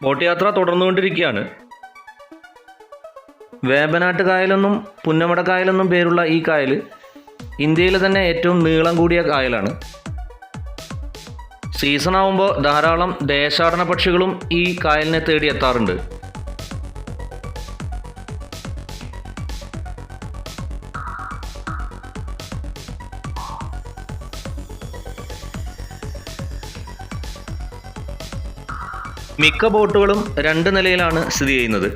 Boat യാത്ര തുടർന്നുകൊണ്ടിരിക്കുകയാണ്. വേമ്പനാട്ട് കായലെന്നും പുന്നമട കായലെന്നും പേരുള്ള ഈ കായൽ ഇന്ത്യയിലെ തന്നെ ഏറ്റവും നീളം കൂടിയ കായലാണ്. സീസൺ ആവുമ്പോൾ ധാരാളം ദേശാടന പക്ഷികളും ഈ കായലിനെ തേടി എത്താറുണ്ട്. മിക്ക ബോട്ടുകളും 2 നിലയിലാണ് സ്ഥിതി ചെയ്യുന്നത്.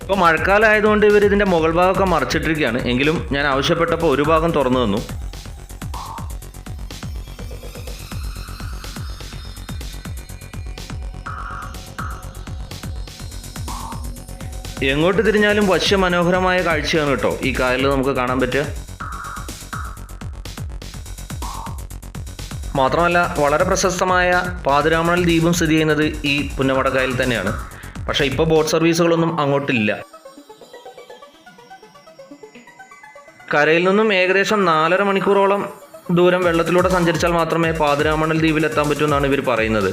ഇപ്പോൾ മഴക്കാലം ആയതുകൊണ്ട് ഇവർ ഇതിൻ്റെ മുകൾ ഭാഗമൊക്കെ മറച്ചിട്ടിരിക്കുകയാണ്. എങ്കിലും ഞാൻ ആവശ്യപ്പെട്ടപ്പോൾ ഒരു ഭാഗം തുറന്നു തന്നു. എങ്ങോട്ട് തിരിഞ്ഞാലും വശ്യമനോഹരമായ കാഴ്ചയാണ് കേട്ടോ ഈ കായലിൽ നമുക്ക് കാണാൻ പറ്റുക. മാത്രമല്ല വളരെ പ്രശസ്തമായ പാഥിരാമണൽ ദ്വീപും സ്ഥിതി ചെയ്യുന്നത് ഈ പുന്നമട കായലിൽ തന്നെയാണ്. പക്ഷേ ഇപ്പോൾ ബോട്ട് സർവീസുകളൊന്നും അങ്ങോട്ടില്ല. കരയിൽ നിന്നും ഏകദേശം 4.5 മണിക്കൂറോളം ദൂരം വെള്ളത്തിലൂടെ സഞ്ചരിച്ചാൽ മാത്രമേ പാഥിരാമണൽ ദ്വീപിലെത്താൻ പറ്റൂ എന്നാണ് ഇവർ പറയുന്നത്.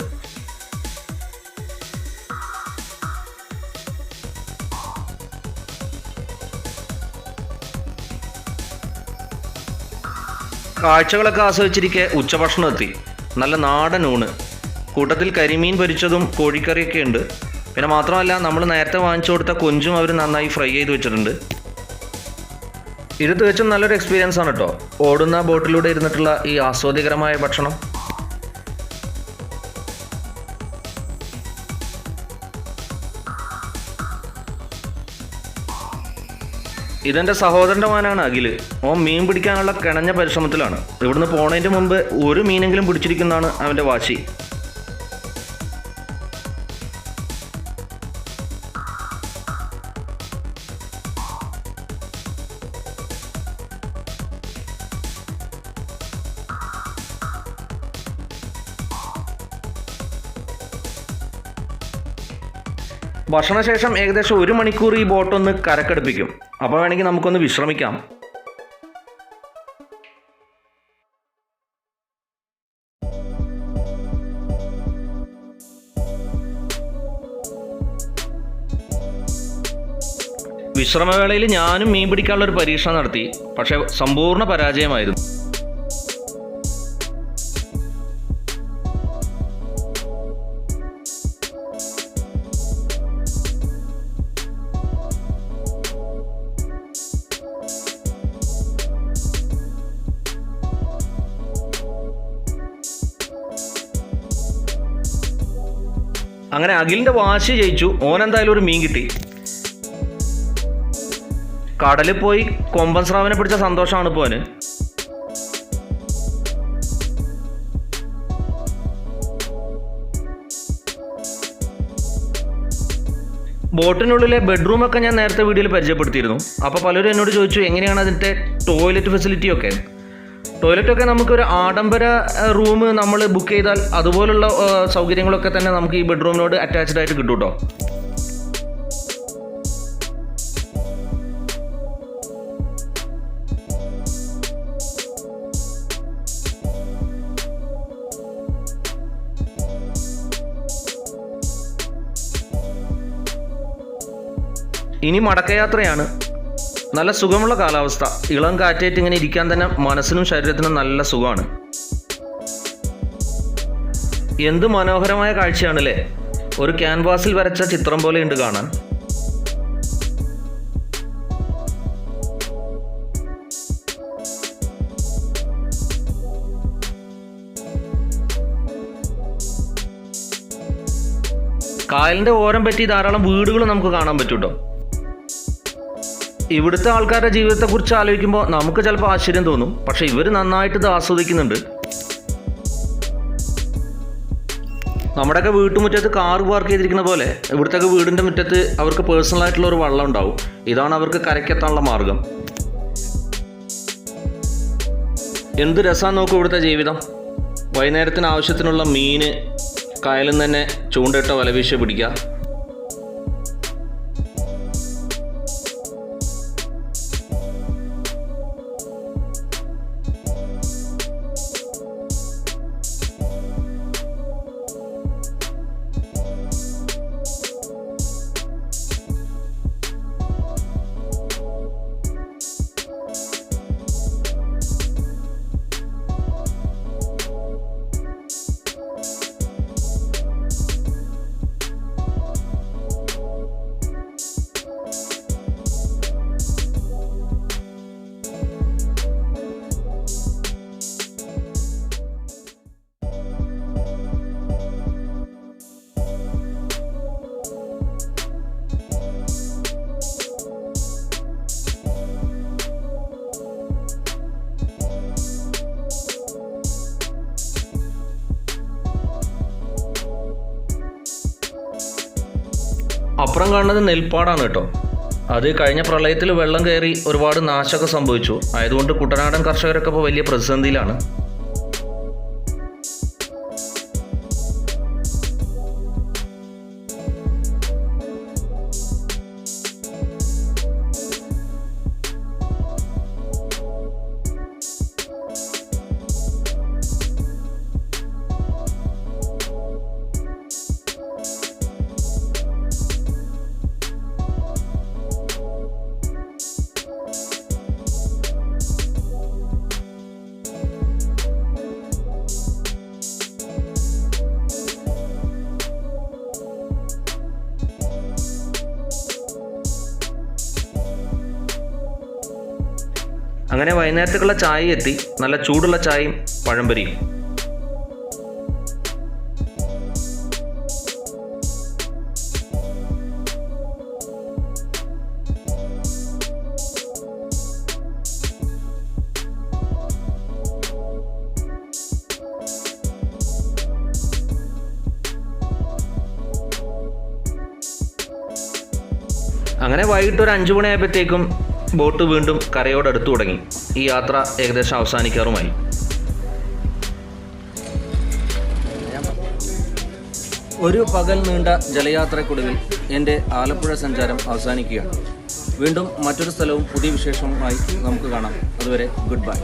കാഴ്ചകളൊക്കെ ആസ്വദിച്ചിരിക്കെ ഉച്ചഭക്ഷണം എത്തി. നല്ല നാടൻ ഊണ്, കൂട്ടത്തിൽ കരിമീൻ പൊരിച്ചതും കോഴിക്കറിയൊക്കെ ഉണ്ട്. പിന്നെ മാത്രമല്ല നമ്മൾ നേരത്തെ വാങ്ങിച്ചു കൊടുത്ത കൊഞ്ചും അവർ നന്നായി ഫ്രൈ ചെയ്ത് വെച്ചിട്ടുണ്ട്. ഇത് തികച്ചും നല്ലൊരു എക്സ്പീരിയൻസ് ആണ് കേട്ടോ, ഓടുന്ന ബോട്ടിലൂടെ ഇരുന്നിട്ടുള്ള ഈ ആസ്വാദ്യകരമായ ഭക്ഷണം. ഇതെൻ്റെ സഹോദരൻ്റെ മോനാണ് അഖിൽ. ഓൻ മീൻ പിടിക്കാനുള്ള കിണഞ്ഞ പരിശ്രമത്തിലാണ്. ഇവിടുന്ന് പോണതിൻ്റെ മുമ്പ് ഒരു മീനെങ്കിലും പിടിച്ചിരിക്കുന്നതാണ് അവൻ്റെ വാശി. ഭക്ഷണശേഷം ഏകദേശം 1 മണിക്കൂർ ഈ ബോട്ടൊന്ന് കരക്കടുപ്പിക്കും. അപ്പോൾ വേണമെങ്കിൽ നമുക്കൊന്ന് വിശ്രമിക്കാം. വിശ്രമവേളയിൽ ഞാനും മീൻ പിടിക്കാനുള്ളൊരു പരീക്ഷണം നടത്തി. പക്ഷേ സമ്പൂർണ്ണ പരാജയമായിരുന്നു. അങ്ങനെ അഖിലിൻ്റെ വാശി ജയിച്ചു. ഓനെന്തായാലും ഒരു മീൻ കിട്ടി. കടലിൽ പോയി കൊമ്പൻ സ്രാവിനെ പിടിച്ച സന്തോഷമാണ് ഇപ്പോൾ അവന്. ബോട്ടിനുള്ളിലെ ബെഡ്റൂമൊക്കെ ഞാൻ നേരത്തെ വീഡിയോയിൽ പരിചയപ്പെടുത്തിയിരുന്നു. അപ്പോൾ പലരും എന്നോട് ചോദിച്ചു എങ്ങനെയാണ് അതിൻ്റെ ടോയ്ലറ്റ് ഫെസിലിറ്റിയൊക്കെ. ടോയ്ലറ്റൊക്കെ നമുക്കൊരു ആഡംബര റൂം നമ്മൾ ബുക്ക് ചെയ്താൽ അതുപോലുള്ള സൗകര്യങ്ങളൊക്കെ തന്നെ നമുക്ക് ഈ ബെഡ്റൂമിനോട് അറ്റാച്ച്ഡ് ആയിട്ട് കിട്ടും കേട്ടോ. ഇനി മടക്കയാത്രയാണ്. നല്ല സുഖമുള്ള കാലാവസ്ഥ, ഇളം കാറ്റേറ്റ് ഇങ്ങനെ ഇരിക്കാൻ തന്നെ മനസ്സിനും ശരീരത്തിനും നല്ല സുഖമാണ്. എന്ത് മനോഹരമായ കാഴ്ചയാണല്ലേ, ഒരു ക്യാൻവാസിൽ വരച്ച ചിത്രം പോലെ ഉണ്ട് കാണാൻ. കായലിൻ്റെ ഓരം പറ്റി ധാരാളം വീടുകൾ നമുക്ക് കാണാൻ പറ്റും കേട്ടോ. ഇവിടുത്തെ ആൾക്കാരുടെ ജീവിതത്തെക്കുറിച്ച് ആലോചിക്കുമ്പോൾ നമുക്ക് ചിലപ്പോൾ ആശ്ചര്യം തോന്നും. പക്ഷേ ഇവർ നന്നായിട്ട് ഇത് ആസ്വദിക്കുന്നുണ്ട്. നമ്മുടെയൊക്കെ വീട്ടുമുറ്റത്ത് കാർ പാർക്ക് ചെയ്തിരിക്കുന്ന പോലെ ഇവിടുത്തെ വീടിൻ്റെ മുറ്റത്ത് അവർക്ക് പേഴ്സണലായിട്ടുള്ള ഒരു വള്ളം ഉണ്ടാവും. ഇതാണ് അവർക്ക് കരയ്ക്കെത്താനുള്ള മാർഗം. എന്ത് രസമാണ് നോക്കും ഇവിടുത്തെ ജീവിതം. വൈകുന്നേരത്തിന് ആവശ്യത്തിനുള്ള മീൻ കായലിൽ നിന്ന് തന്നെ ചൂണ്ടിട്ട വലവീശ പിടിക്കുക. അപ്പുറം കാണുന്നത് നെൽപ്പാടാണ് കേട്ടോ. അത് കഴിഞ്ഞ പ്രളയത്തിൽ വെള്ളം കയറി ഒരുപാട് നാശമൊക്കെ സംഭവിച്ചു. ആയതുകൊണ്ട് കുട്ടനാടൻ കർഷകരൊക്കെ ഇപ്പോൾ വലിയ പ്രതിസന്ധിയിലാണ്. അങ്ങനെ വൈകുന്നേരത്തേക്കുള്ള ചായ എത്തി. നല്ല ചൂടുള്ള ചായയും പഴംപൊരിയും. അങ്ങനെ വൈകിട്ട് ഒരു 5 മണിയായപ്പോഴത്തേക്കും ബോട്ട് വീണ്ടും കരയോടടുത്തു തുടങ്ങി. ഈ യാത്ര ഏകദേശം അവസാനിക്കാറുമായി. ഒരു പകൽ നീണ്ട ജലയാത്രയ്ക്കൊടുവിൽ എൻ്റെ ആലപ്പുഴ സഞ്ചാരം അവസാനിക്കുകയാണ്. വീണ്ടും മറ്റൊരു സ്ഥലവും പുതിയ വിശേഷവുമായി നമുക്ക് കാണാം. അതുവരെ ഗുഡ് ബൈ.